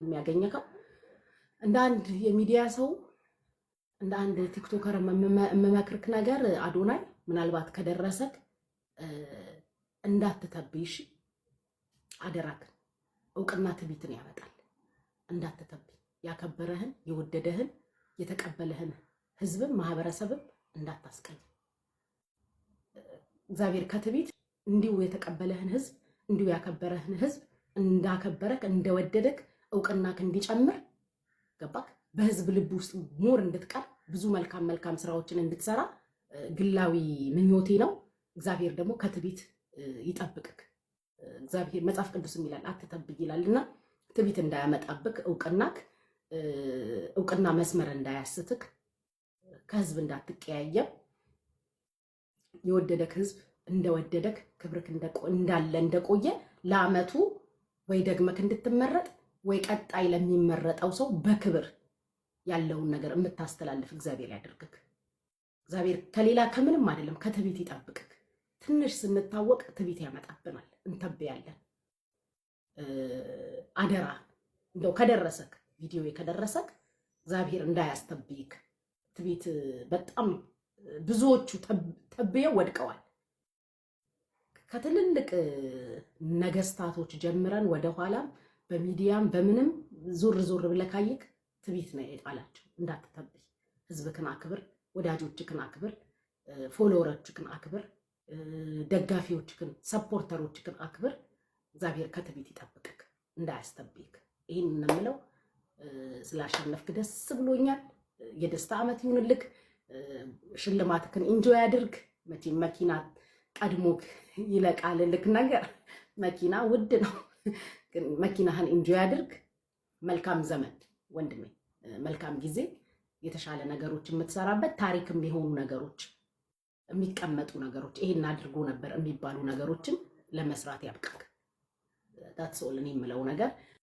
የሚያገኘው እንደ አንድ የሚዲያ ሰው እንደ አንድ ቲክቶከር መመክርክ ነገር አዶናይ ምናልባት ከደረሰክ እንዳትተብይሽ አደራክ። እውቅና ትቢትን ያመጣል። እንዳትተብይ ያከበረህን የወደደህን የተቀበለህን ህዝብም ማህበረሰብም እንዳታስቀኝ። እግዚአብሔር ከትቢት እንዲሁ የተቀበለህን ህዝብ እንዲሁ ያከበረህን ህዝብ እንዳከበረክ እንደወደደክ እውቅናክ እንዲጨምር ገባክ? በህዝብ ልብ ውስጥ ሞር እንድትቀር ብዙ መልካም ስራዎችን እንድትሰራ ግላዊ ምኞቴ ነው። እግዚአብሔር ደግሞ ከትቢት ይጠብቅክ። እግዚአብሔር መጽሐፍ ቅዱስም ይላል አትተብይ ይላልና ትቢት እንዳያመጣብክ እውቅና መስመር እንዳያስትክ ከህዝብ እንዳትቀያየም የወደደክ ህዝብ እንደወደደክ ክብርክ እንዳለ እንደቆየ ለአመቱ ወይ ደግመክ እንድትመረጥ ወይ ቀጣይ ለሚመረጠው ሰው በክብር ያለውን ነገር የምታስተላልፍ እግዚአብሔር ያድርግክ። እግዚአብሔር ከሌላ ከምንም አይደለም ከትቢት ይጠብቅክ። ትንሽ ስንታወቅ ትቢት ያመጣብናል፣ እንተብያለን። አደራ እንደው ከደረሰክ ቪዲዮ ከደረሰክ እግዚአብሔር እንዳያስተብይክ። ትቢት በጣም ብዙዎቹ ተብየው ወድቀዋል። ከትልልቅ ነገስታቶች ጀምረን ወደ ኋላም በሚዲያም በምንም ዞር ብለህ ካየክ ትቢት ነው የጣላቸው። እንዳትተብይ። ህዝብክን አክብር፣ ወዳጆችክን አክብር፣ ፎሎወሮችክን አክብር፣ ደጋፊዎችክን ሰፖርተሮችክን አክብር። እግዚአብሔር ከትቢት ይጠብቅክ እንዳያስተብይክ። ይህን የምለው ስላሸነፍክ ደስ ብሎኛል። የደስታ ዓመት ይሁንልክ። ሽልማትክን ኢንጆይ አድርግ። መቼም መኪና ቀድሞክ ይለቃልልክ ነገር መኪና ውድ ነው፣ ግን መኪናህን ኢንጆይ አድርግ። መልካም ዘመን ወንድሜ፣ መልካም ጊዜ፣ የተሻለ ነገሮች የምትሰራበት ታሪክም የሆኑ ነገሮች የሚቀመጡ ነገሮች ይሄን አድርጎ ነበር የሚባሉ ነገሮችን ለመስራት ያብቃክ። ታትሶልን የምለው ነገር